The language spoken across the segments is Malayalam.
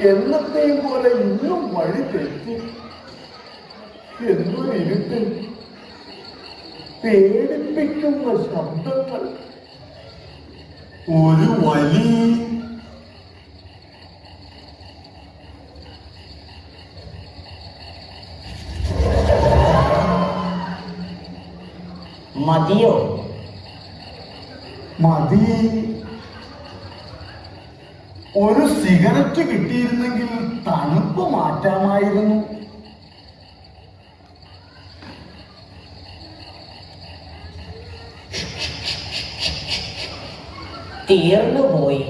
എന്നത്തെയും പോലെ ഇന്നും വഴി തെറ്റി. എന്തൊരു ഇരുട്ട്! പേടിപ്പിക്കുന്ന ശബ്ദങ്ങൾ. ഒരു വലി. മതിയോ? മതി. ഒരു സിഗരറ്റ് കിട്ടിയിരുന്നെങ്കിൽ തണുപ്പ് മാറ്റാമായിരുന്നു. തീർന്നുപോയി.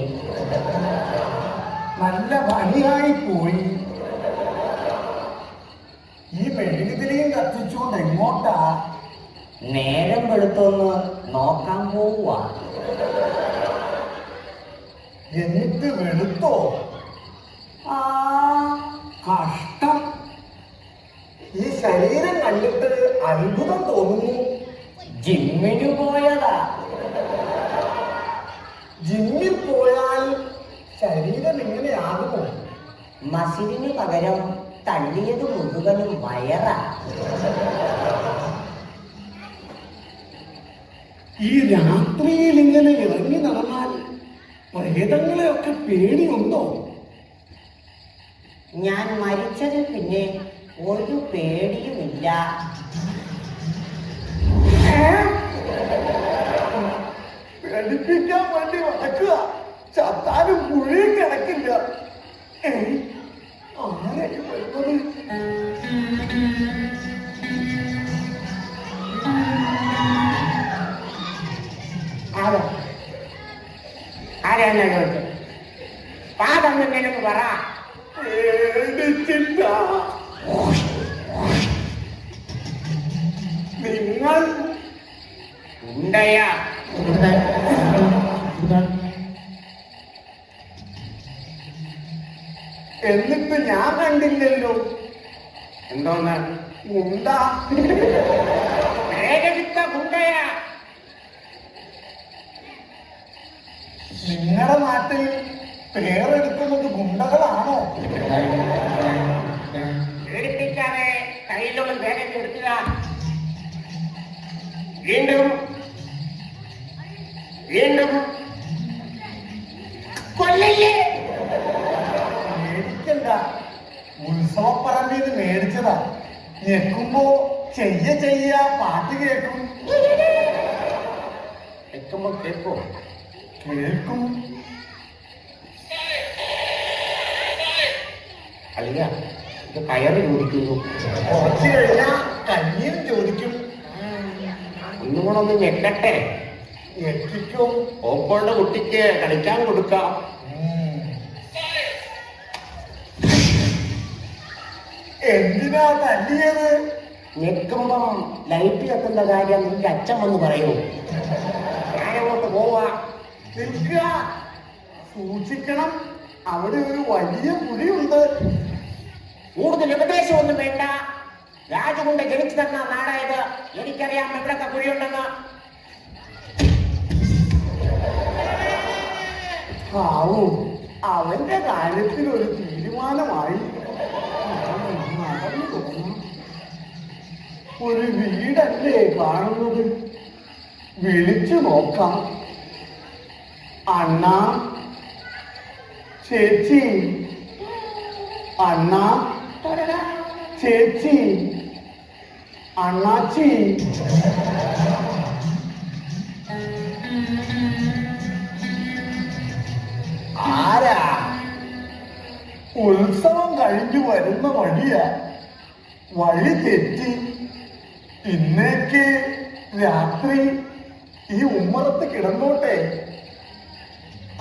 നല്ല പണിയായി പോയി. ഈ മെഴുകുതിരിയും കത്തിച്ചുകൊണ്ട് എങ്ങോട്ടാ? നേരം വെളുത്തൊന്ന് നോക്കാൻ പോവുക. എന്നിട്ട് വെളുത്തോ? ആ, കഷ്ടം. ഈ ശരീരം കണ്ടിട്ട് അത്ഭുതം തോന്നുന്നു. ജിമ്മിന് പോയതാ. ജിമ്മിൽ പോയാൽ ശരീരം ഇങ്ങനെയാകുമോ? മസിലിന് പകരം തള്ളിയത് മുഴുവനും വയറാ. ഈ രാത്രിയിൽ ഇങ്ങനെ ഇറങ്ങി നടന്നാൽ പ്രേതങ്ങളെയൊക്കെ പേടിയുണ്ടോ? ഞാൻ മരിച്ചതിൽ പിന്നെ ഒരു പേടിയുമില്ല. പേടിപ്പിക്കാൻ വേണ്ടി നടക്കുക. ചത്താനും കുഴിയും കിടക്കില്ല. ആരൊക്കെ വരുന്നത്? ആരാണ് ചോദിച്ചത്? പാദം നിനക്ക് പറ. പേടിച്ചില്ല. നിങ്ങൾ ഉണ്ടയാ? എന്നിട്ട് ഞാൻ കണ്ടില്ലല്ലോ. എന്തോന്ന്? ഉണ്ടാ. പ്രേതവിത്ത ഗുണ്ടയാ. നിങ്ങളുടെ നാട്ടിൽ പേരെടുക്കുന്നത് ഗുണ്ടകളാണോ? പേടിപ്പിക്കാതെ കയ്യിലുള്ള വേഗം എടുക്കുക. വീണ്ടും വീണ്ടും കൊല്ലല്ലേ. മേടിക്കണ്ട. ഉത്സവപ്പറമ്പിൽ നിന്ന് മേടിച്ചതാ. ഞെക്കുമ്പോ ചെയ്യ പാട്ട് കേൾക്കും. വെക്കുമ്പോ കേൾക്കോ? കേൾക്കും. അല്ല, ഇത് കയറ് ചോദിക്കുന്നു. കുറച്ചു കഴിഞ്ഞാ കഞ്ഞിയും ചോദിക്കും. ഒന്നുകൂടെ ഒന്ന് ഞെക്കട്ടെ. ഞെട്ടിക്കും. ഓപ്പോളുടെ കുട്ടിക്ക് കളിക്കാൻ കൊടുക്കാം. എന്തിനാ തല്ലിയത്? ഞെക്കുമ്പം ലൈറ്റ് കത്തുന്ന കാര്യം നിന്റെ അച്ഛൻ വന്ന് പറയൂ. ഞാനങ്ങോട്ട് പോവാ. നിൽക്കുക. സൂക്ഷിക്കണം. അവിടെ ഒരു വലിയ കുഴിയുണ്ട്. കൂടുതൽ ഉപദേശമൊന്നും വേണ്ട. രാജുകൊണ്ട് ജനിച്ചു തന്ന നാടായത്. എനിക്കറിയാം എവിടൊക്കെ കുഴിയുണ്ടെന്ന്. ആവും. അവന്റെ കാര്യത്തിൽ ഒരു തീരുമാനമായി. ഒരു വീടല്ലേ കാണുന്നത്? വിളിച്ചു നോക്കാം. അണ്ണ, ചേച്ചി. അണ്ണ, ചേച്ചി, അണ്ണാച്ചി. ആരാ? ഉത്സവം കഴിഞ്ഞു വരുന്ന വഴിയാ. വഴി തെറ്റി. ഇന്നേക്ക് രാത്രി ഈ ഉമ്മറത്ത് കിടന്നോട്ടെ.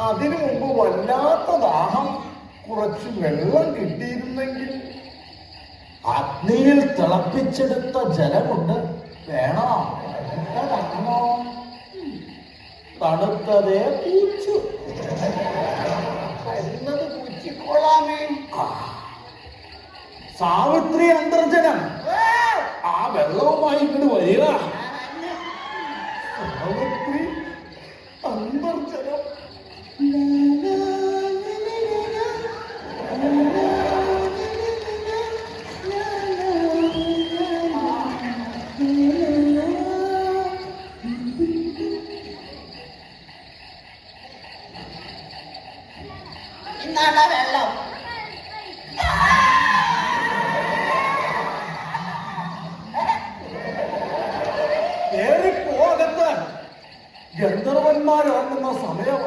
അതിനു മുമ്പ് വല്ലാത്ത ദാഹം. കുറച്ച് വെള്ളം കിട്ടിയിരുന്നെങ്കിൽ. അഗ്നിയിൽ തിളപ്പിച്ചെടുത്ത ജലമുണ്ട്. വേണോ? തണുത്തതാണോ? തണുത്തതേ പൂച്ചു. വരുന്നത് പൂച്ചിക്കോളാമേ. സാവിത്രി അന്തർജനം. ആ വെള്ളവുമായി ഇങ്ങോട്ട് വരിക. സാവിത്രി അന്തർജനം. കേറിപ്പോകത്ത് ഗന്ധർവന്മാരിറങ്ങുന്ന സമയം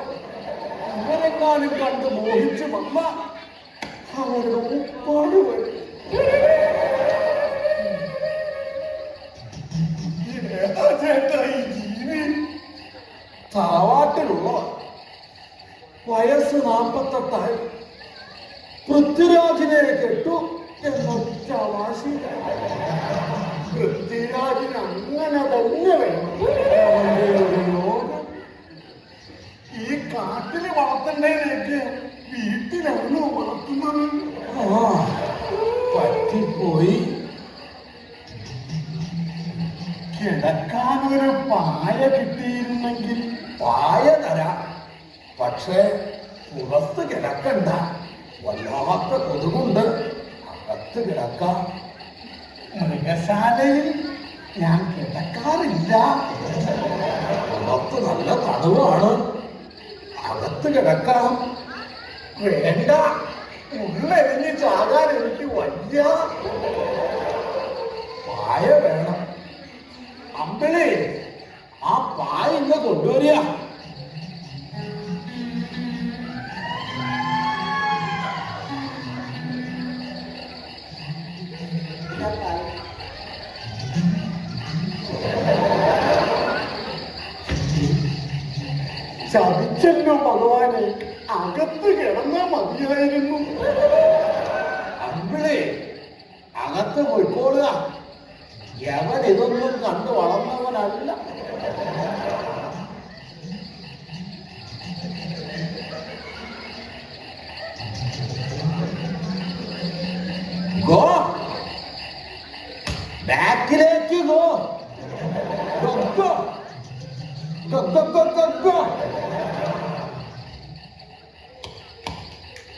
ഇവരെങ്ങാനും കണ്ട് മോഹിച്ചു വന്ന അവരുടെ ഉപ്പാട് വരും. ചേട്ടാ ഈ ജീവി തറവാട്ടിലുള്ള വയസ്സ് 48 പൃഥ്വിരാജിനെ കെട്ടു എന്നൊറ്റ വാശി. പൃഥ്വിരാജിന് അങ്ങനെ തന്നെ വേണം. അവന്റെ ഒരു യോഗം ഈ കാട്ടില് വളർത്തേണ്ടതിനൊക്കെ വീട്ടിലാണോ വളർത്തുന്നത്? പറ്റിപ്പോയി. കിടക്കാനൊരു പായ കിട്ടിയിരുന്നെങ്കിൽ പായ തരാം, പക്ഷേ പുറത്ത് കിടക്കണ്ട. വല്ലാത്ത കൊതുകുണ്ട്, അകത്ത് കിടക്കാം. മൃഗശാലയിൽ ഞാൻ കിടക്കാറില്ല. പുറത്ത് നല്ല തണുവാണ്, അകത്ത് കിടക്കാം. വേണ്ട, ഉള്ളെരിഞ്ഞ് ചാകാൻ എനിക്ക് വയ്യ. പായ വേണം. അമ്പിളി, ആ പായ ഇന്ന് കൊണ്ടുവരിക. ചതിച്ചല്ലോ ഭഗവാനെ, അകത്ത് കിടന്നാ മതിയായിരുന്നു. അമ്പിളി, അകത്ത് പോയിക്കോളുക. എവൻ ഇതൊന്നും കണ്ടു വളർന്നവനല്ല. ഗോ, ബാക്കിലേക്ക് ഗോ.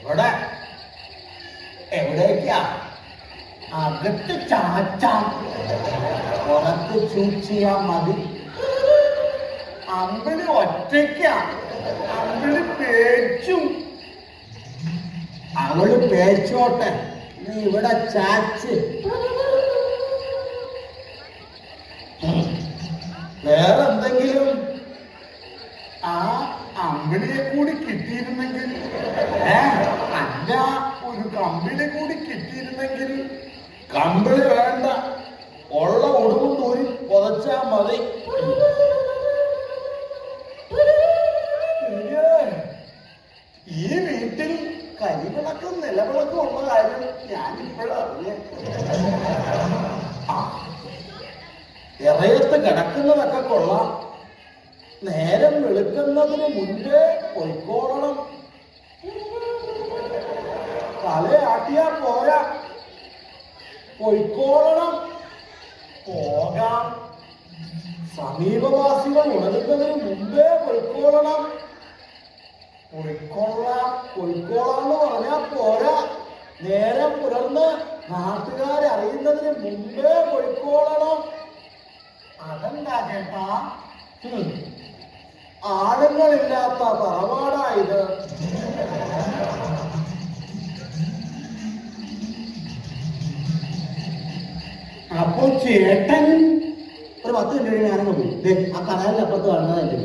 ഇവിടെ എവിടേക്കാ? അകത്ത് ചാച്ചാം, പുറത്ത് ചൂച്ചിയാ മതി. അമ്പിളി ഒറ്റയ്ക്കാ, അമ്പിളി പേച്ചും. അവള് പേച്ചോട്ടെ, നീ ഇവിടെ ചാച്ച്. വേറെന്തെങ്കിലും ആ അമ്പിളിയെ കൂടി കിട്ടിയിരുന്നെങ്കിൽ, അല്ല ഒരു കമ്പിളി കൂടി കിട്ടിയിരുന്നെങ്കിൽ. കമ്പിളി വേണ്ട, ഉള്ള ഉടുമ്പ് തൂരി പുതച്ചാ മതി. ഈ വീട്ടിൽ കരിവിളക്കും നിലവിളക്കും ഉള്ള കാര്യം ഞാനിപ്പോഴറിഞ്ഞ. ഇറയത്ത് കിടക്കുന്നതൊക്കെ കൊള്ളാം. നേരം വെളുക്കുന്നതിന് മുൻപേ പൊയ്ക്കോളണം. തലയാട്ടിയാ പോരാ, പൊയ്ക്കോളണം. പോകാം. സമീപവാസികൾ ഉണരുന്നതിന് മുമ്പേ പൊയ്ക്കോളണം. പൊയ്ക്കോളാന്ന് പറഞ്ഞാ പോരാ, നേരം പുലർന്ന് നാട്ടുകാരറിയുന്നതിന് മുമ്പേ പൊയ്ക്കോളണം. അതെന്താ ചേട്ടാ? ആളുകളില്ലാത്ത തറവാടായത്. അപ്പൊ ചേട്ടൻ ഒരു 10 മിനിറ്റ് ഞാനും നോക്കി ആ കടലിന്റെ അപ്പുറത്ത് കാണുന്നതല്ലേ.